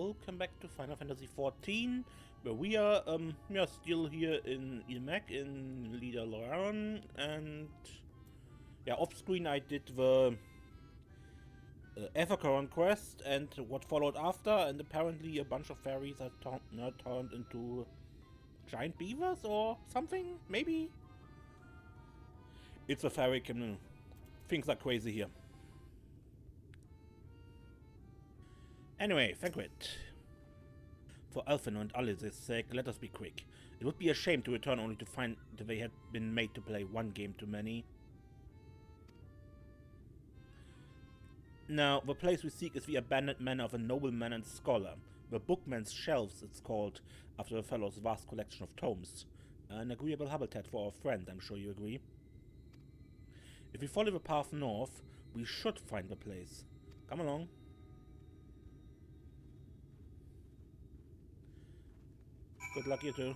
welcome back to Final Fantasy XIV, where we are still here in Il Mheg in Leader Urianger, and yeah, off screen I did the Evercorn quest and what followed after, and apparently a bunch of fairies are turned into giant beavers or something, maybe? It's a fairy kingdom. Things are crazy here. Anyway, Thancred. For Alphino and Alice's sake, let us be quick. It would be a shame to return only to find that they had been made to play one game too many. Now, the place we seek is the abandoned manor of a nobleman and scholar. The Bookman's Shelves, it's called, after the fellow's vast collection of tomes. An agreeable habitat for our friend, I'm sure you agree. If we follow the path north, we should find the place. Come along. Good luck, you two.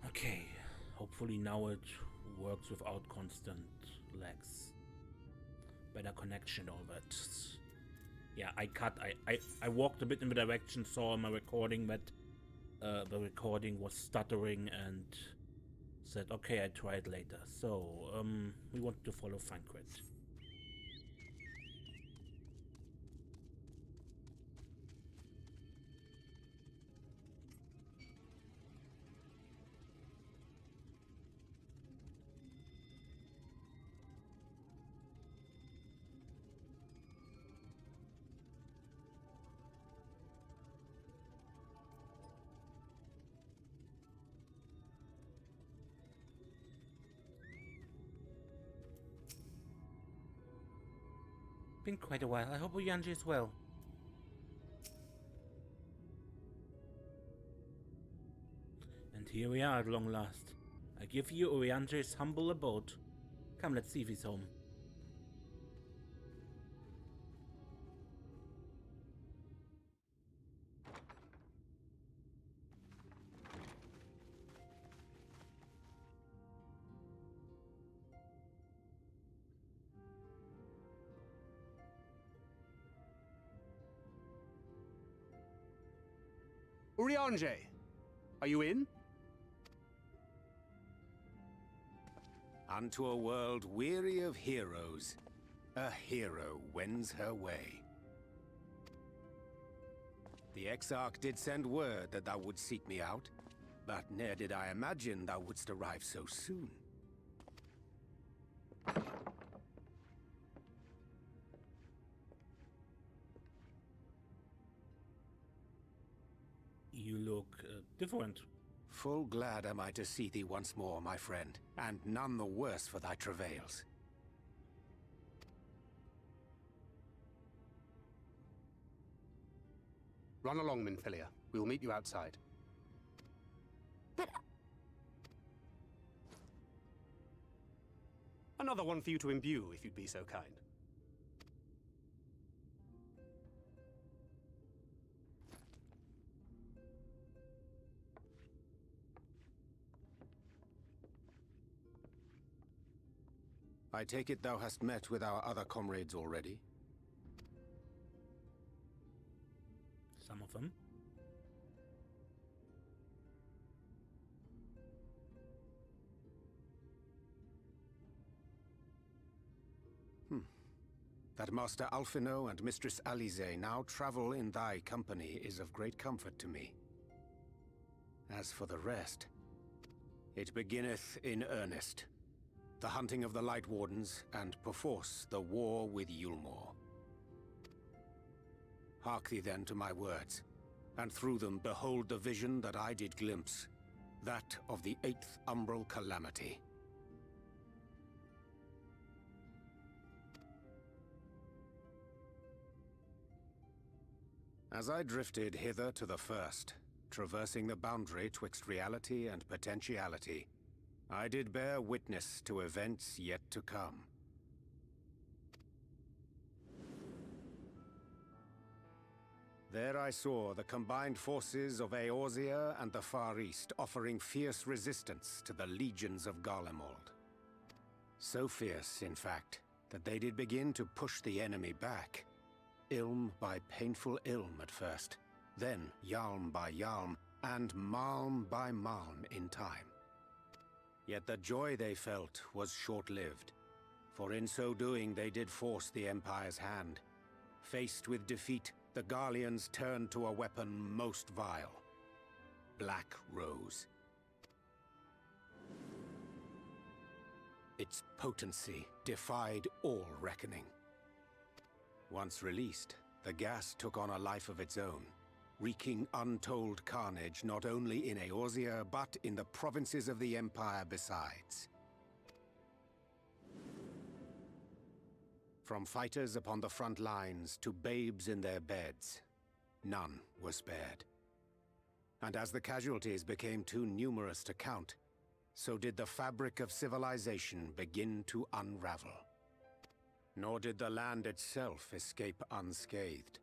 Okay, hopefully now it works without constant lags. Better connection, all that. Yeah, I walked a bit in the direction, saw in my recording that the recording was stuttering and said, okay, I try it later. So, we want to follow Thancred. Been quite a while. I hope Urianger is well. And here we are at long last. I give you Urianger's humble abode. Come, let's see if he's home. Urianger, are you in? Unto a world weary of heroes, a hero wends her way. The Exarch did send word that thou wouldst seek me out, but ne'er did I imagine thou wouldst arrive so soon. You look different. Full glad am I to see thee once more, my friend, and none the worse for thy travails. Run along, Minfilia. We will meet you outside. But... Another one for you to imbue, if you'd be so kind. I take it thou hast met with our other comrades already? Some of them. That Master Alphino and Mistress Alice now travel in thy company is of great comfort to me. As for the rest, it beginneth in earnest. The hunting of the Light Wardens, and perforce the war with Yulmore. Hark thee then to my words, and through them behold the vision that I did glimpse, that of the 8th umbral calamity. As I drifted hither to the first, traversing the boundary twixt reality and potentiality, I did bear witness to events yet to come. There I saw the combined forces of Eorzea and the Far East offering fierce resistance to the legions of Garlemald. So fierce, in fact, that they did begin to push the enemy back. Ilm by painful ilm at first, then yalm by yalm, and malm by malm in time. Yet the joy they felt was short-lived, for in so doing they did force the Empire's hand. Faced with defeat, the Garleans turned to a weapon most vile: Black Rose. Its potency defied all reckoning. Once released, the gas took on a life of its own, wreaking untold carnage not only in Eorzea, but in the provinces of the Empire besides. From fighters upon the front lines to babes in their beds, none were spared. And as the casualties became too numerous to count, so did the fabric of civilization begin to unravel. Nor did the land itself escape unscathed.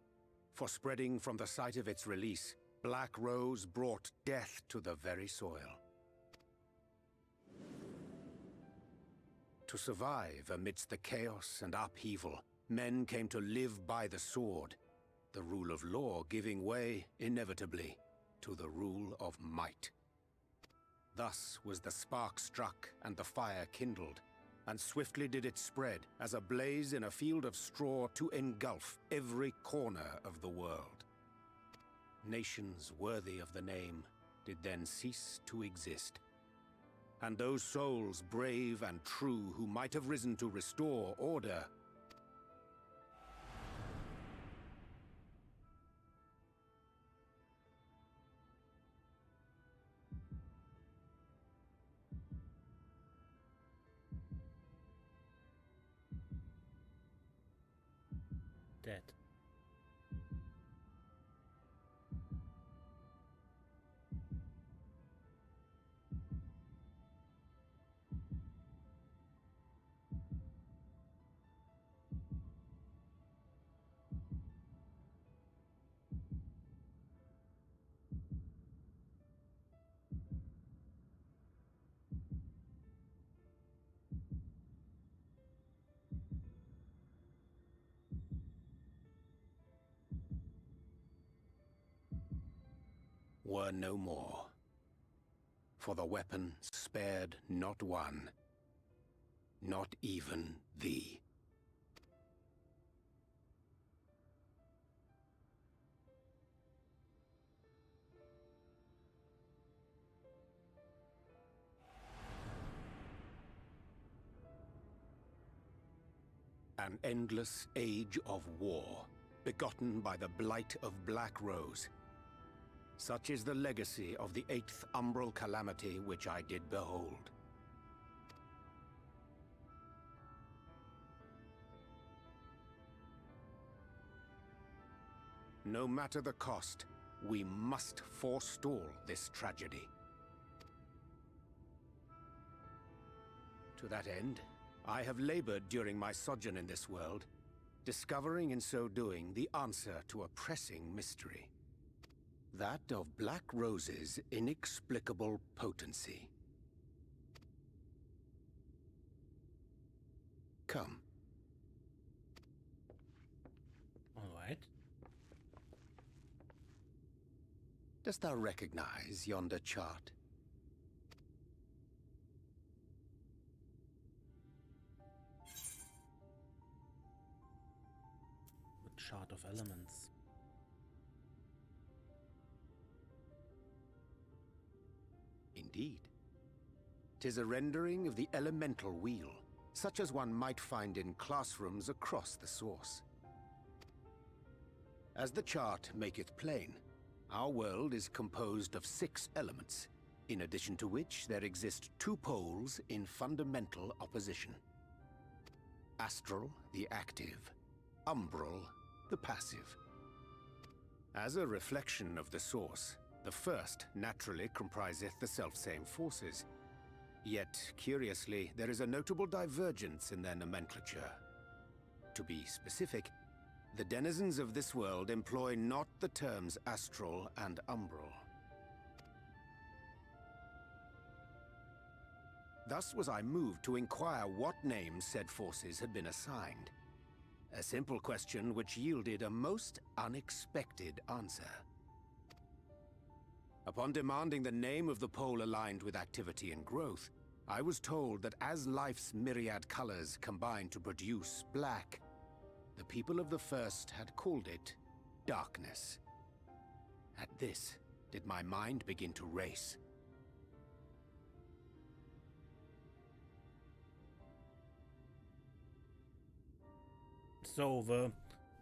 For spreading from the site of its release, Black Rose brought death to the very soil. To survive amidst the chaos and upheaval, men came to live by the sword, the rule of law giving way, inevitably, to the rule of might. Thus was the spark struck and the fire kindled, and swiftly did it spread as a blaze in a field of straw to engulf every corner of the world. Nations worthy of the name did then cease to exist, and those souls brave and true who might have risen to restore order dead. were no more. For the weapon spared not one, not even thee. An endless age of war, begotten by the blight of Black Rose. Such is the legacy of the 8th umbral calamity which I did behold. No matter the cost, we must forestall this tragedy. To that end, I have labored during my sojourn in this world, discovering in so doing the answer to a pressing mystery. That of Black Rose's inexplicable potency. Come. All right. Dost thou recognize yonder chart? The chart of elements. Indeed. 'Tis a rendering of the elemental wheel, such as one might find in classrooms across the source. As the chart maketh plain, our world is composed of 6 elements, in addition to which there exist 2 poles in fundamental opposition. Astral, the active; umbral, the passive. As a reflection of the source, the first naturally compriseth the selfsame forces. Yet, curiously, there is a notable divergence in their nomenclature. To be specific, The denizens of this world employ not the terms astral and umbral. Thus was I moved to inquire what names said forces had been assigned. A simple question which yielded a most unexpected answer. Upon demanding the name of the pole aligned with activity and growth, I was told that as life's myriad colors combine to produce black, the people of the First had called it darkness. At this, did my mind begin to race. So the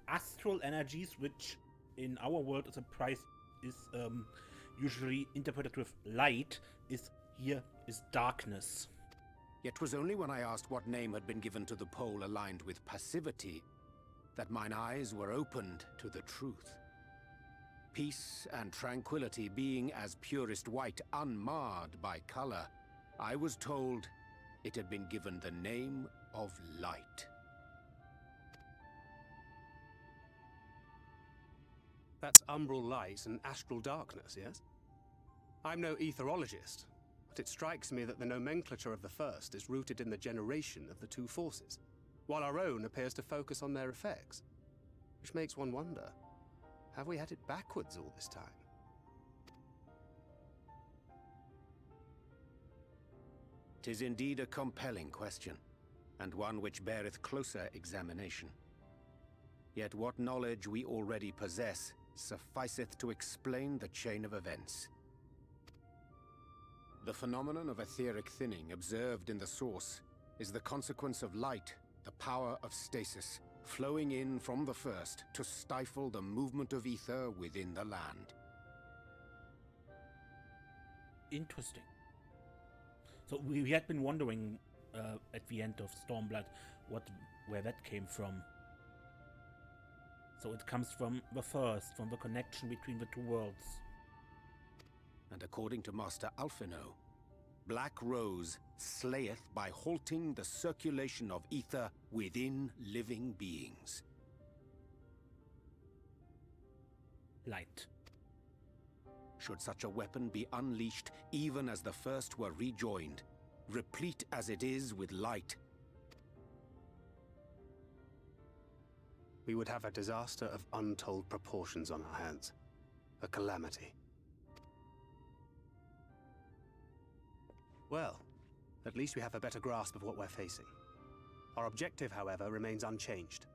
astral energies, which in our world is usually interpreted with light, is darkness. Yet 'twas only when I asked what name had been given to the pole aligned with passivity that mine eyes were opened to the truth. Peace and tranquility being as purest white, unmarred by color, I was told it had been given the name of light. That's umbral light and astral darkness, yes? I'm no etherologist, but it strikes me that the nomenclature of the First is rooted in the generation of the two forces, while our own appears to focus on their effects. Which makes one wonder, have we had it backwards all this time? "'Tis indeed a compelling question, and one which beareth closer examination. Yet what knowledge we already possess sufficeth to explain the chain of events. The phenomenon of etheric thinning observed in the source is the consequence of light, the power of stasis, flowing in from the First to stifle the movement of ether within the land." Interesting. So we had been wondering at the end of Stormblood where that came from. So it comes from the First, from the connection between the two worlds. And according to Master Alphino, Black Rose slayeth by halting the circulation of ether within living beings. Light. Should such a weapon be unleashed even as the First were rejoined, replete as it is with light, we would have a disaster of untold proportions on our hands. A calamity. Well, at least we have a better grasp of what we're facing. Our objective, however, remains unchanged.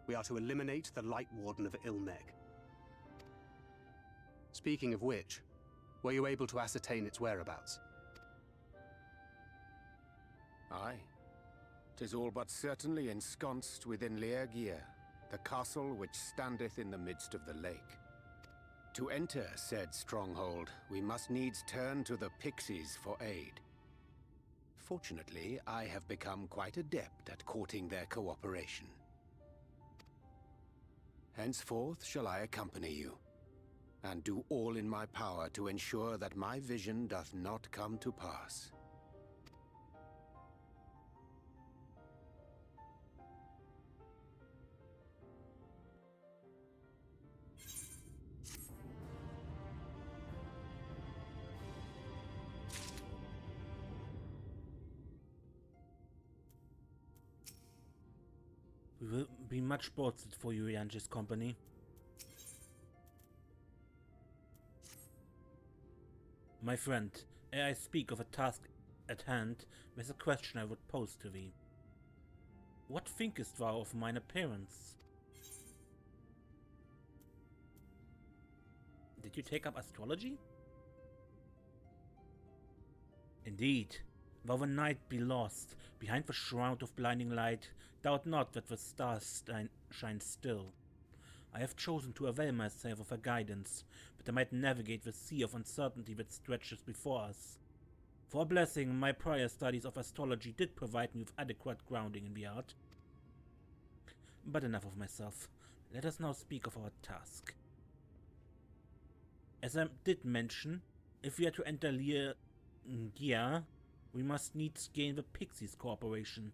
We are to eliminate the Light Warden of Il Mheg. Speaking of which, were you able to ascertain its whereabouts? Aye. 'Tis all but certainly ensconced within Urianger, the castle which standeth in the midst of the lake. To enter said stronghold, we must needs turn to the pixies for aid. Fortunately, I have become quite adept at courting their cooperation. Henceforth shall I accompany you, and do all in my power to ensure that my vision doth not come to pass. We will be much bolstered for Urianger's company. My friend, ere I speak of a task at hand, there's a question I would pose to thee. What thinkest thou of mine appearance? Did you take up astrology? Indeed, though the night be lost behind the shroud of blinding light, doubt not that the stars shine still. I have chosen to avail myself of her guidance, that I might navigate the sea of uncertainty that stretches before us. For a blessing, my prior studies of astrology did provide me with adequate grounding in the art. But enough of myself. Let us now speak of our task. As I did mention, if we are to enter Urianger, we must needs gain the Pixies' cooperation.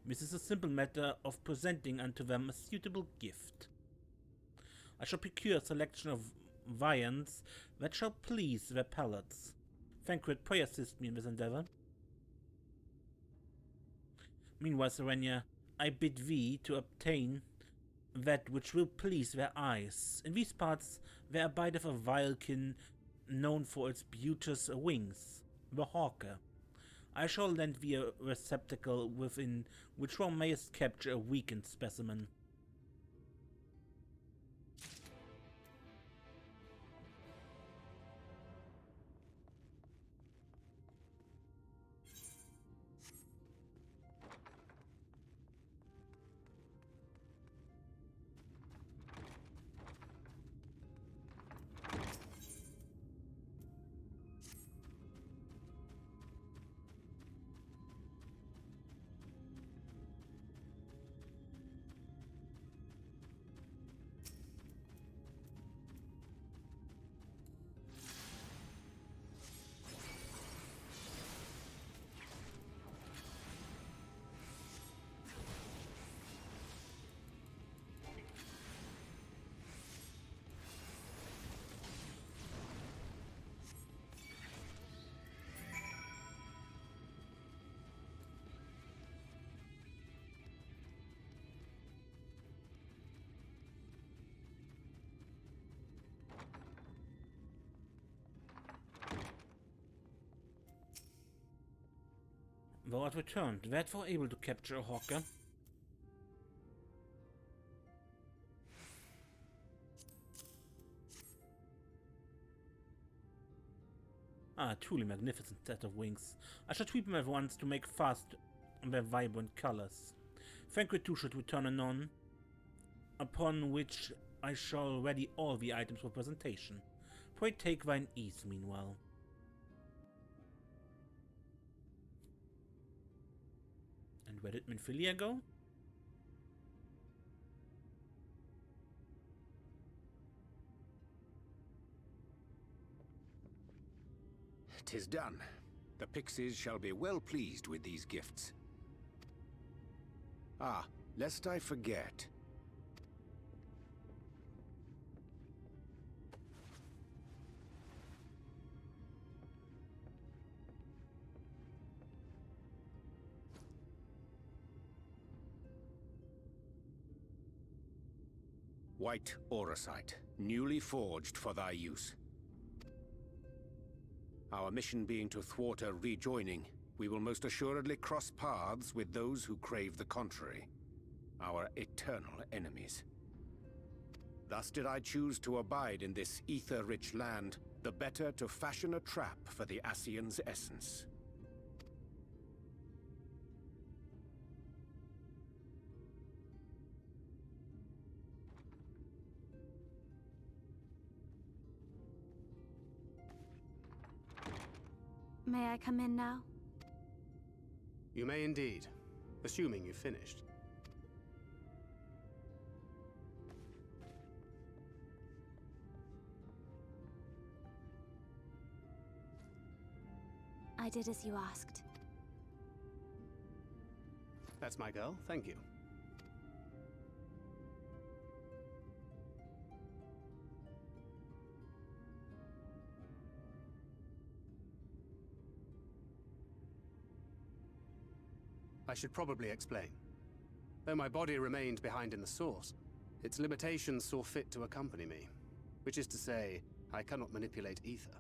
This is a simple matter of presenting unto them a suitable gift. I shall procure a selection of viands that shall please their palates. Thancred, pray assist me in this endeavor. Meanwhile, Serenia, I bid thee to obtain that which will please their eyes. In these parts there abideth a vilekin known for its beauteous wings, the hawker. I shall lend thee a receptacle within which thou mayest capture a weakened specimen. Thou art returned, wert thou able to capture a hawker? Ah, a truly magnificent set of wings. I shall tweak them at once to make fast their vibrant colors. Thancred too should return anon, upon which I shall ready all the items for presentation. Pray take thine ease meanwhile. And where did Minfilia go? "'Tis done. The Pixies shall be well pleased with these gifts. Ah, lest I forget. White auracite, newly forged for thy use. Our mission being to thwart a rejoining, we will most assuredly cross paths with those who crave the contrary, our eternal enemies. Thus did I choose to abide in this ether-rich land, the better to fashion a trap for the Ascian's essence. May I come in now? You may indeed, assuming you've finished. I did as you asked. That's my girl, thank you. I should probably explain. Though my body remained behind in the source, its limitations saw fit to accompany me. Which is to say, I cannot manipulate ether.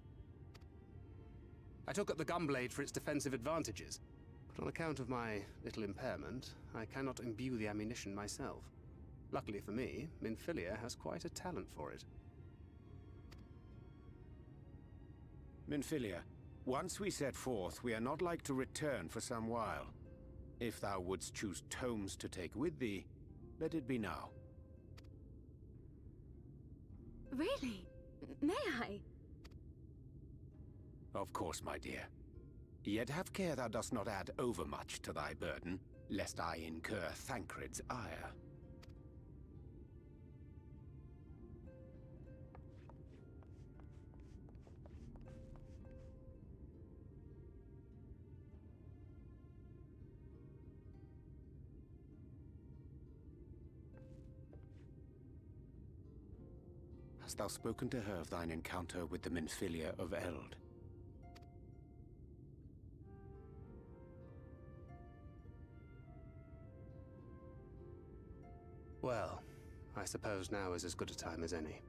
I took up the gunblade for its defensive advantages, but on account of my little impairment, I cannot imbue the ammunition myself. Luckily for me, Minfilia has quite a talent for it. Minfilia, once we set forth, we are not like to return for some while. If thou wouldst choose tomes to take with thee, let it be now. Really? May I? Of course, my dear. Yet have care thou dost not add overmuch to thy burden, lest I incur Thancred's ire. Hast thou spoken to her of thine encounter with the Minfilia of Eld? Well, I suppose now is as good a time as any.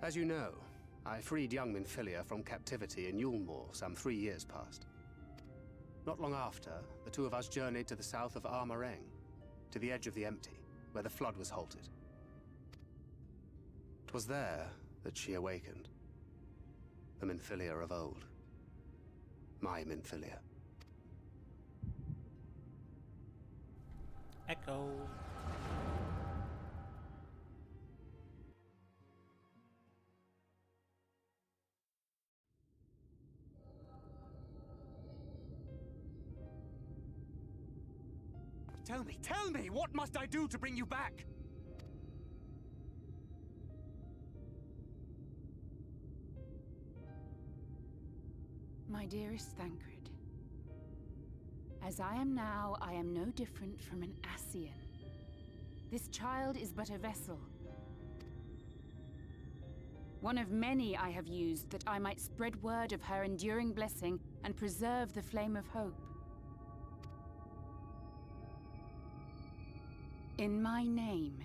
As you know, I freed young Minfilia from captivity in Yulmore some 3 years past. Not long after, the two of us journeyed to the south of Il Mheg, to the edge of the Empty, where the flood was halted. It was there that she awakened. The Minfilia of old. My Minfilia. Echo. Tell me, what must I do to bring you back? My dearest Thancred, as I am now, I am no different from an Ascian. This child is but a vessel. One of many I have used that I might spread word of her enduring blessing and preserve the flame of hope. In my name,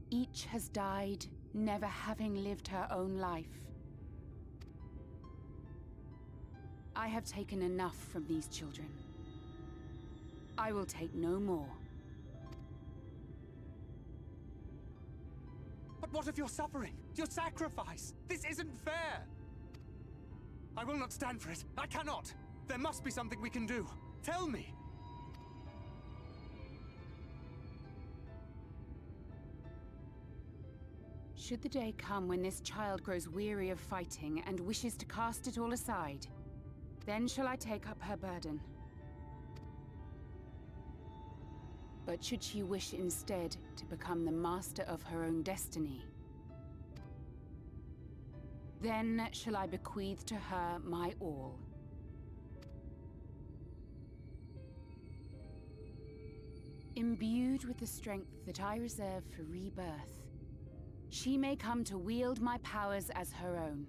each has died, never having lived her own life. I have taken enough from these children. I will take no more. But what of your suffering? Your sacrifice? This isn't fair! I will not stand for it. I cannot! There must be something we can do. Tell me! Should the day come when this child grows weary of fighting and wishes to cast it all aside, then shall I take up her burden. But should she wish instead to become the master of her own destiny, then shall I bequeath to her my all. Imbued with the strength that I reserve for rebirth, she may come to wield my powers as her own.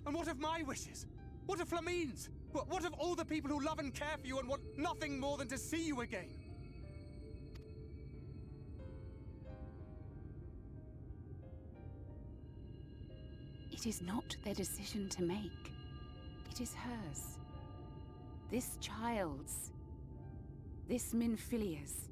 And what of my wishes? What of Flamine's? What of all the people who love and care for you and want nothing more than to see you again? It is not their decision to make. It is hers. This child's. This Minfilia's.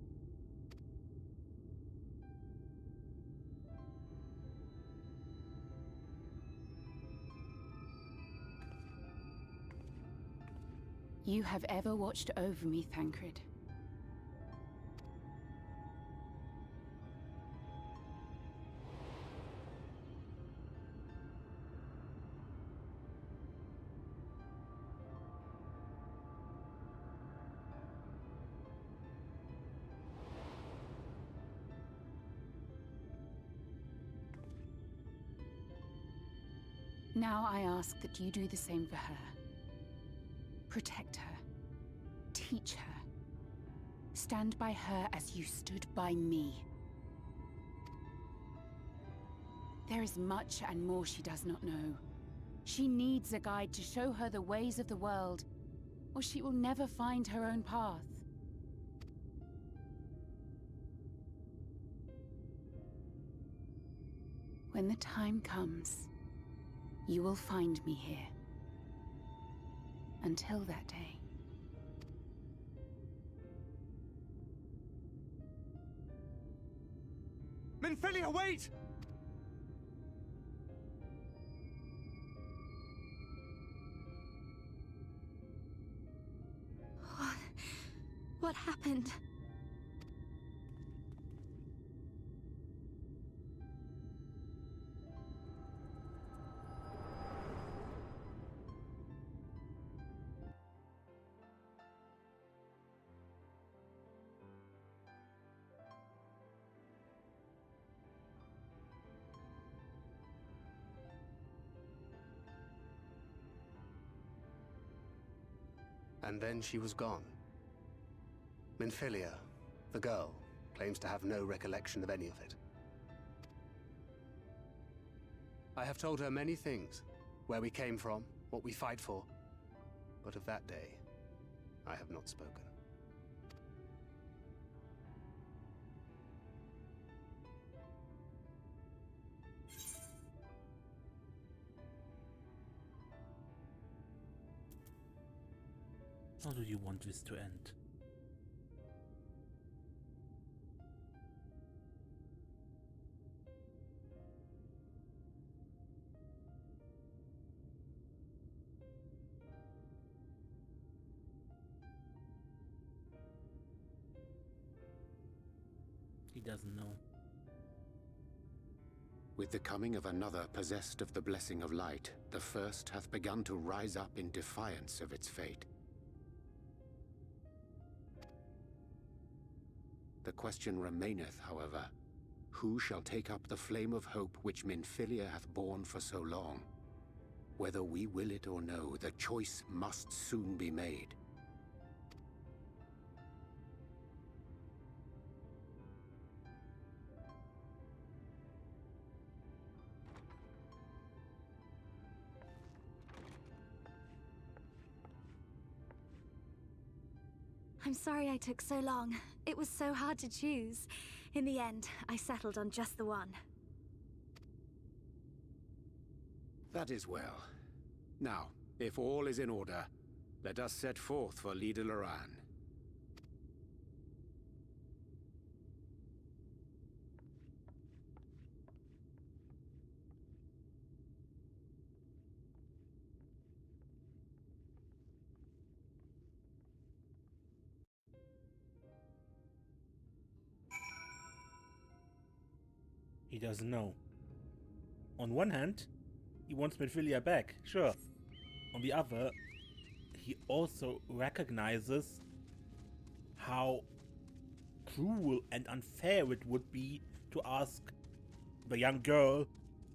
You have ever watched over me, Thancred. Now I ask that you do the same for her. Protect her. Teach her. Stand by her as you stood by me. There is much and more she does not know. She needs a guide to show her the ways of the world, or she will never find her own path. When the time comes, you will find me here. Until that day. Minfilia, wait! What happened? And then she was gone. Minfilia, The girl claims to have no recollection of any of it. I have told her many things, where we came from, what we fight for, but of that day, I have not spoken. How do you want this to end? He doesn't know. With the coming of another possessed of the blessing of light, the first hath begun to rise up in defiance of its fate. The question remaineth, however, who shall take up the flame of hope which Minfilia hath borne for so long? Whether we will it or no, the choice must soon be made. I'm sorry I took so long. It was so hard to choose. In the end, I settled on just the one. That is well. Now, if all is in order, let us set forth for Leader Loran. He doesn't know. On one hand, he wants Minfilia back, sure. On the other, he also recognizes how cruel and unfair it would be to ask the young girl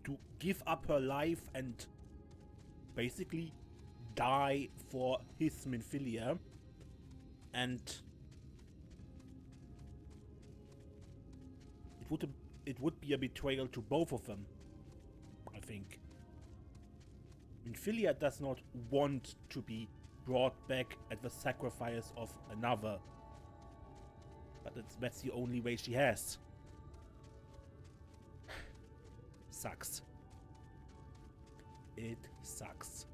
to give up her life and basically die for his Minfilia. And it would be a betrayal to both of them, I think. Minfilia does not want to be brought back at the sacrifice of another. But that's the only way she has. Sucks. It sucks.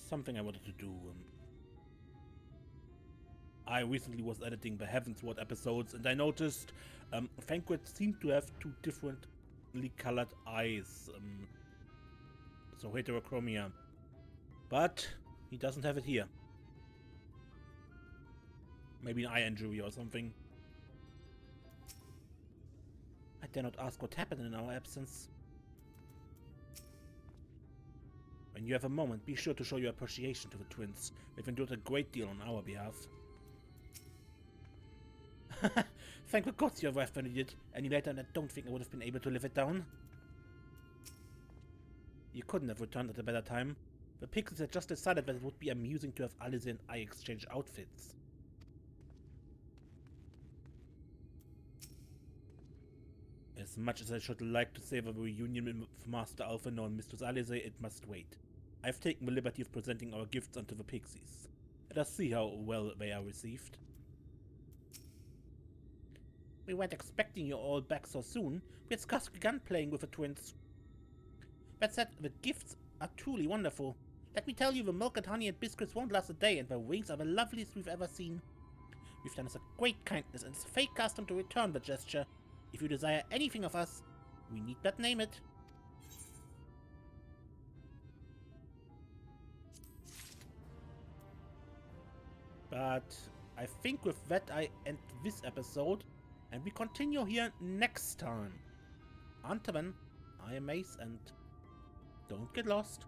Something I wanted to do. I recently was editing the Heavensward episodes and I noticed Thancred seemed to have two differently colored eyes. So heterochromia. But he doesn't have it here. Maybe an eye injury or something. I dare not ask what happened in our absence. When you have a moment, be sure to show your appreciation to the twins. They've endured a great deal on our behalf. Thank the gods your wife did any later, and I don't think I would have been able to live it down. You couldn't have returned at a better time. The Pixies had just decided that it would be amusing to have Alice and I exchange outfits. As much as I should like to savor the reunion with Master Alphinaud and Mistress Alice, it must wait. I've taken the liberty of presenting our gifts unto the Pixies. Let us see how well they are received. We weren't expecting you all back so soon. We had scarce begun playing with the twins. That said, the gifts are truly wonderful. Let me tell you, the milk and honey and biscuits won't last a day, and the wings are the loveliest we've ever seen. You've done us a great kindness, and it's a fake custom to return the gesture. If you desire anything of us, we need but name it. But I think with that I end this episode, and we continue here next time. Until then, I am Mace, and don't get lost.